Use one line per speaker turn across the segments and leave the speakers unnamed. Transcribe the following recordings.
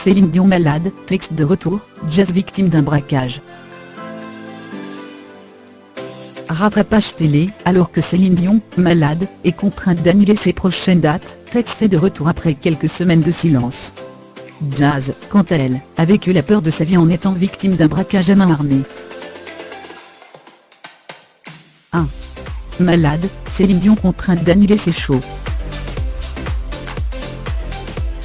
Céline Dion malade, texte de retour, Jazz victime d'un braquage. Rattrapage télé, alors que Céline Dion, malade, est contrainte d'annuler ses prochaines dates, texte est de retour après quelques semaines de silence. Jazz, quant à elle, a vécu la peur de sa vie en étant victime d'un braquage à main armée. 1. Malade, Céline Dion contrainte d'annuler ses shows.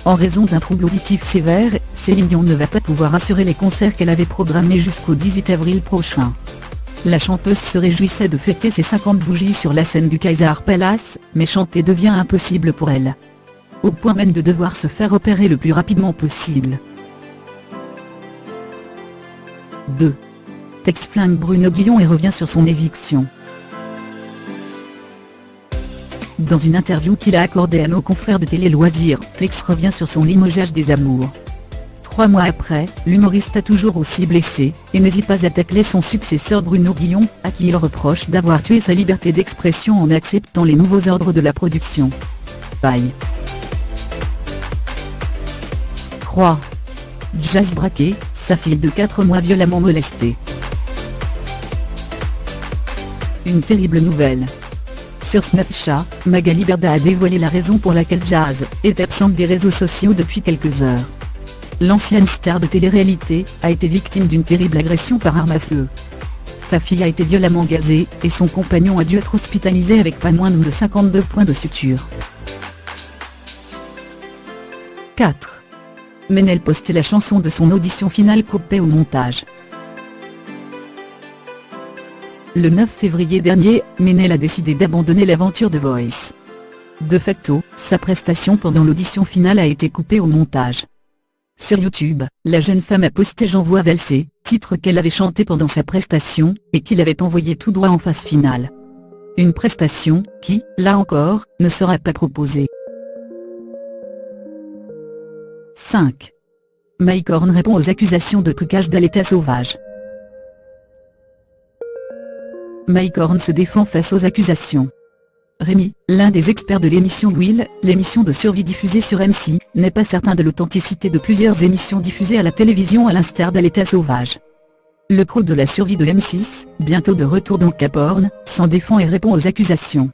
En raison d'un trouble auditif sévère, Céline Dion ne va pas pouvoir assurer les concerts qu'elle avait programmés jusqu'au 18 avril prochain. La chanteuse se réjouissait de fêter ses 50 bougies sur la scène du Kaiser Palace, mais chanter devient impossible pour elle. Au point même de devoir se faire opérer le plus rapidement possible. 2. Tex flingue Bruno Guillon et revient sur son éviction. Dans une interview qu'il a accordée à nos confrères de Télé Loisirs, Tex revient sur son limogeage des amours. 3 mois après, l'humoriste a toujours aussi blessé, et n'hésite pas à tacler son successeur Bruno Guillon, à qui il reproche d'avoir tué sa liberté d'expression en acceptant les nouveaux ordres de la production. Paille. 3. Jazz braqué, sa fille de 4 mois violemment molestée. Une terrible nouvelle. Sur Snapchat, Magali Berda a dévoilé la raison pour laquelle Jazz est absente des réseaux sociaux depuis quelques heures. L'ancienne star de télé-réalité a été victime d'une terrible agression par arme à feu. Sa fille a été violemment gazée, et son compagnon a dû être hospitalisé avec pas moins de 52 points de suture. 4. Ménel postait la chanson de son audition finale coupée au montage. Le 9 février dernier, Ménel a décidé d'abandonner l'aventure de Voice. De facto, sa prestation pendant l'audition finale a été coupée au montage. Sur YouTube, la jeune femme a posté J'envoie valser, titre qu'elle avait chanté pendant sa prestation, et qu'il avait envoyé tout droit en phase finale. Une prestation, qui, là encore, ne sera pas proposée. 5. Mike Horn répond aux accusations de trucage d'Aletta Sauvage. Mike Horn se défend face aux accusations. Rémi, l'un des experts de l'émission Will, l'émission de survie diffusée sur M6, n'est pas certain de l'authenticité de plusieurs émissions diffusées à la télévision à l'instar d'Aletta Sauvage. Le pro de la survie de M6, bientôt de retour dans Cap Horn, s'en défend et répond aux accusations.